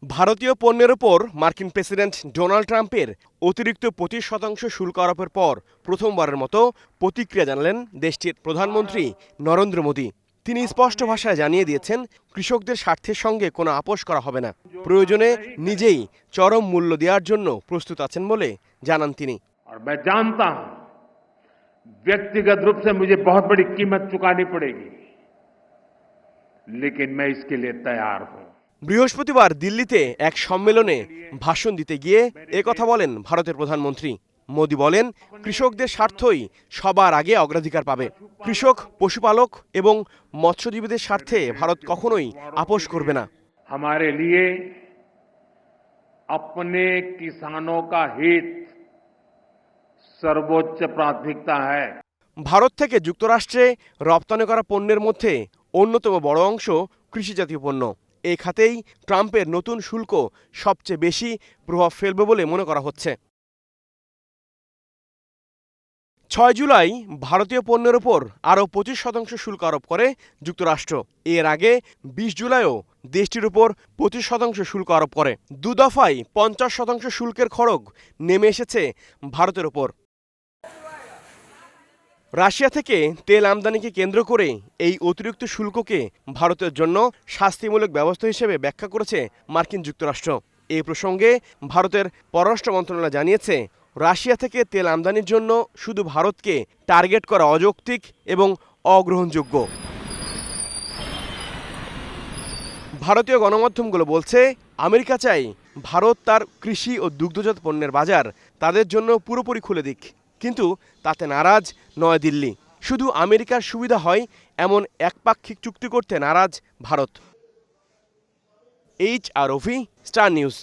ভারতীয় পণ্যের ওপর মার্কিন প্রেসিডেন্ট ডোনাল্ড ট্রাম্পের অতিরিক্ত 25% শুল্ক আরোপের পর প্রথমবারের মতো প্রতিক্রিয়া জানালেন দেশটির প্রধানমন্ত্রী নরেন্দ্র মোদী। তিনি স্পষ্ট ভাষায় জানিয়ে দিয়েছেন, কৃষকদের স্বার্থের সঙ্গে কোনো আপোষ করা হবে না। প্রয়োজনে নিজেই চরম মূল্য দেওয়ার জন্য প্রস্তুত আছেন বলে জানান তিনি। व्यक्तिगत रूप से मुझे बहुत बड़ी कीमत चुकानी पड़ेगी, लेकिन मैं इसके लिए तैयार हूं। বৃহস্পতিবার দিল্লিতে এক সম্মেলনে ভাষণ দিতে গিয়ে একথা বলেন ভারতের প্রধানমন্ত্রী। মোদী বলেন, কৃষকদের স্বার্থই সবার আগে অগ্রাধিকার পাবে। কৃষক, পশুপালক এবং মৎস্যজীবীদের স্বার্থে ভারত কখনোই আপোষ করবে না। हमारे लिए अपने किसानों का हित सर्वोच्च प्राथमिकता है। ভারত থেকে যুক্তরাষ্ট্রে রপ্তানি করা পণ্যের মধ্যে অন্যতম বড় অংশ কৃষিজাতীয় পণ্য। এই খাতেই ট্রাম্পের নতুন শুল্ক সবচেয়ে বেশি প্রভাব ফেলবে বলে মনে করা হচ্ছে। 6 জুলাই ভারতীয় পণ্যের ওপর আরও 25% শুল্ক আরোপ করে যুক্তরাষ্ট্র। এর আগে 20 জুলাইও দেশটির উপর 25% শুল্ক আরোপ করে। দু দফায় 50% শুল্কের খড়গ নেমে এসেছে ভারতের ওপর। রাশিয়া থেকে তেল আমদানিকে কেন্দ্র করে এই অতিরিক্ত শুল্ককে ভারতের জন্য শাস্তিমূলক ব্যবস্থা হিসেবে ব্যাখ্যা করেছে মার্কিন যুক্তরাষ্ট্র। এই প্রসঙ্গে ভারতের পররাষ্ট্র মন্ত্রণালয় জানিয়েছে, রাশিয়া থেকে তেল আমদানির জন্য শুধু ভারতকে টার্গেট করা অযৌক্তিক এবং অগ্রহণযোগ্য। ভারতীয় গণমাধ্যমগুলো বলছে, আমেরিকা চাই ভারত তার কৃষি ও দুগ্ধজাত পণ্যের বাজার তাদের জন্য পুরোপুরি খুলে দিক, কিন্তু তাতে নারাজ নয়াদিল্লি। শুধু আমেরিকার সুবিধা হয় এমন একপাক্ষিক চুক্তি করতে নারাজ ভারত। HR অভি, স্টার নিউজ।